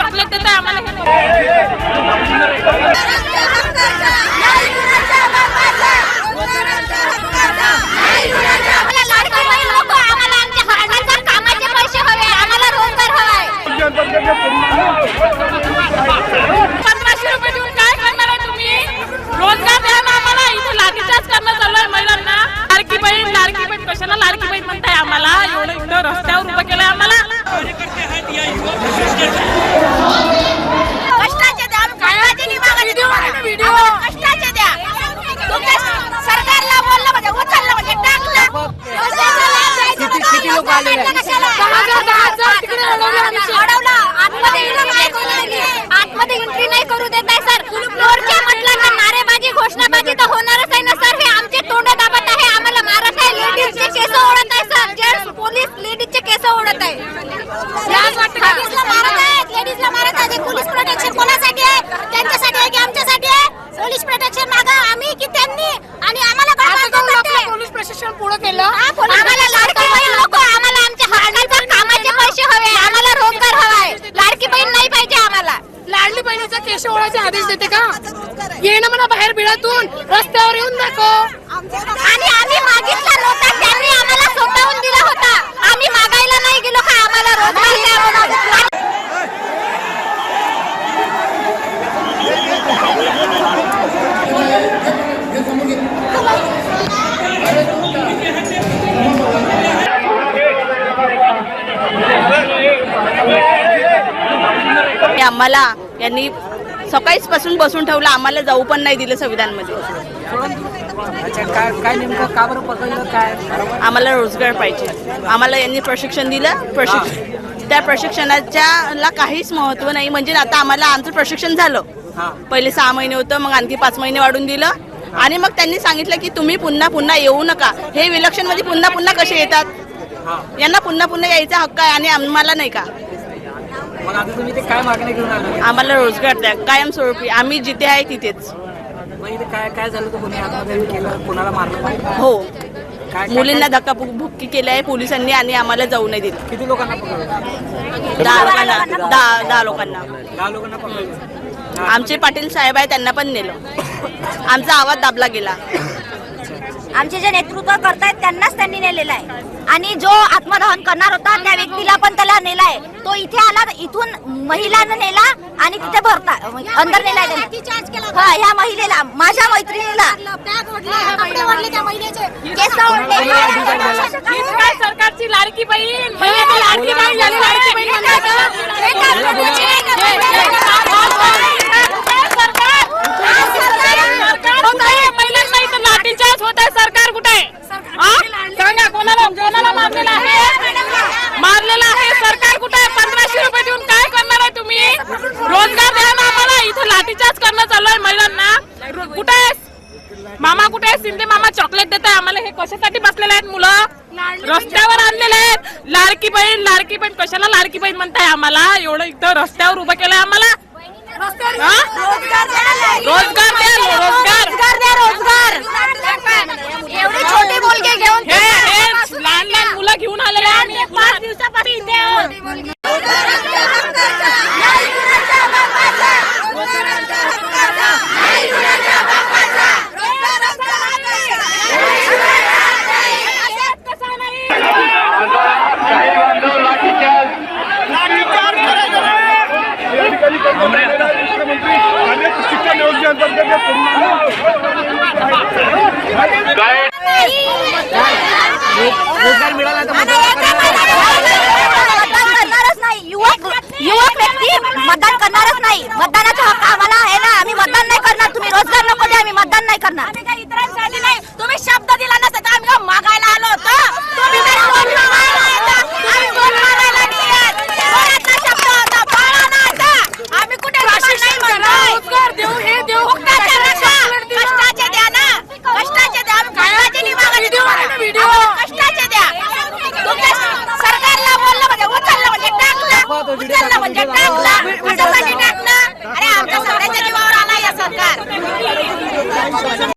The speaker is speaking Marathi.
चॉकलेट देताय आम्हाला रस्त्यावर उभं केलंय आम्हाला। कष्टाचे द्या, कष्टाचे द्या। तुमच्या सरकारला बोललं म्हणजे उचललं म्हणजे टाकलं। किती लोक आले? आतमध्ये एंट्री नाही करू देत आहे सर। मोर्चा म्हटलं ना नारेबाजी घोषणाबाजी तर होणारच आहे ना सर। हे आमचे तोंड दाबत आहे, आम्हाला मारत आहे, लेडीजचे केस ओढत आहे सर। जेंट्स पोलीस लेडीजचे केस ओढत आहे, लेडीजला मारत आहे। पोलीस प्रोटेक्शन कोणासाठी आहे? त्यांच्यासाठी आहे की आमच्यासाठी आहे? पोलीस प्रोटेक्शन मागा आम्ही की त्यांनी? आणि आम्हाला पोलीस प्रशासन पुढे केलं। आम्हाला लाडकी बहीण नको, आम्हाला आमच्या हक्काचे कामाचे पैसे हवे, आम्हाला रोजगार हवाय। लाडकी बहीण नाही पाहिजे आम्हाला। लाडली बहिणीचा केस ओढायचे आदेश देते का? ये ना मला बाहेर बिळातून रस्त्यावर येऊन दाखव। आणि आम्ही मागितला नव्हता, त्यांनी आम्हाला स्वतःहून दिला होता। आम्ही मागायला नाही गेलो का आम्हाला रोजगार द्या म्हणून। आम्हाला यांनी सकाळीच पासून बसून ठेवलं, आम्हाला जाऊ पण नाही दिलं संविधानमध्ये। काय नेमकं का बरं पकडलं? काय आम्हाला रोजगार पाहिजे। आम्हाला यांनी प्रशिक्षण दिलं, त्या प्रशिक्षणाच्या काहीच महत्व नाही। म्हणजे आता आम्हाला आमचं प्रशिक्षण झालं, पहिले 6 महिने होतं, मग आणखी 5 महिने वाढून दिलं। आणि मग त्यांनी सांगितलं की तुम्ही पुन्हा येऊ नका। हे इलेक्शन मध्ये पुन्हा कसे येतात? यांना पुन्हा यायचा हक्क आहे आणि आम्हाला नाही का? मग आता तुम्ही ते काय मागणी घेऊन आले? आम्हाला रोजगार द्या कायमस्वरूपी, आम्ही जिथे आहे तिथेच। मग इथे काय झालं? तर कोणी आतमध्ये केलं, कोणाला मारलं? हो, मुलींना धक्काबुक्की केली आहे पोलिसांनी आणि आम्हाला जाऊ नाही दिलं। किती लोकांना पकडलं? 10 लोकांना 10 लोकांना 10 लोकांना पकडलं। आमचे पाटील साहेब आहे, त्यांना पण नेलं। आमचा आवाज दाबला गेला। आमचे जे नेतृत्व करतायत त्यांनाच त्यांनी नेलेला आहे। आणि जो आत्मदहन करणार होता त्या व्यक्तीला पण त्याला नेलाय। तो इथे आला, इथून महिलांना नेला आणि तिथे भरता अंदर नेलाय। ह्या महिलेला, माझ्या मैत्रिणीला सरकारची लाडकी बहीण लाडकी बहीण झाली, लाडकी बहीण महिलांना इथं लाठीचार्ज होत आहे। सरकार कुठे आहे? सांगा, कोणाला मारलेला आहे? सरकार कुठे आहे? 1500 रुपये देऊन काय करणार आहे तुम्ही? रोजगार द्या ना आम्हाला। इथं लाठीचार्ज करणं चालू आहे महिलांना। कुठे आहे मामा? कुठे आहे शिंदे मामा? चॉकलेट देताय आम्हाला। हे कशासाठी बसलेले आहेत? मुलं रस्त्यावर आणलेले आहेत। लाडकी बहीण कशाला लाडकी बहीण म्हणताय आम्हाला? एवढं इथं रस्त्यावर उभं केलंय आम्हाला। रोजगार द्या, रोजगार। एवढे छोटे मुलगे घेऊन लहान मुलं घेऊन आलेले आम्ही 5 दिवसापासून इथे आहोत। रोजगार मिळाला तर करणारच नाही। युवक व्यक्ती मतदान करणारच नाही। मतदानाचा हक्क आम्हाला आहे ना, आम्ही मतदान नाही करणार। तुम्ही रोजगार नको द्या, आम्ही मतदान नाही करणार। इतरांसाठी नाही, तुम्ही शब्द दिला नसता तर आम्ही मागायला आलो होतो। तुम्ही आम्ही कुठे रोजगार देऊ, हे देऊ, कष्टाचे द्या ना, कष्टाचे द्या। कष्टाचे द्या। तुमच्या सरकारला बोललं म्हणजे उचललं म्हणजे टाकलं, उचललं म्हणजे टाकलं।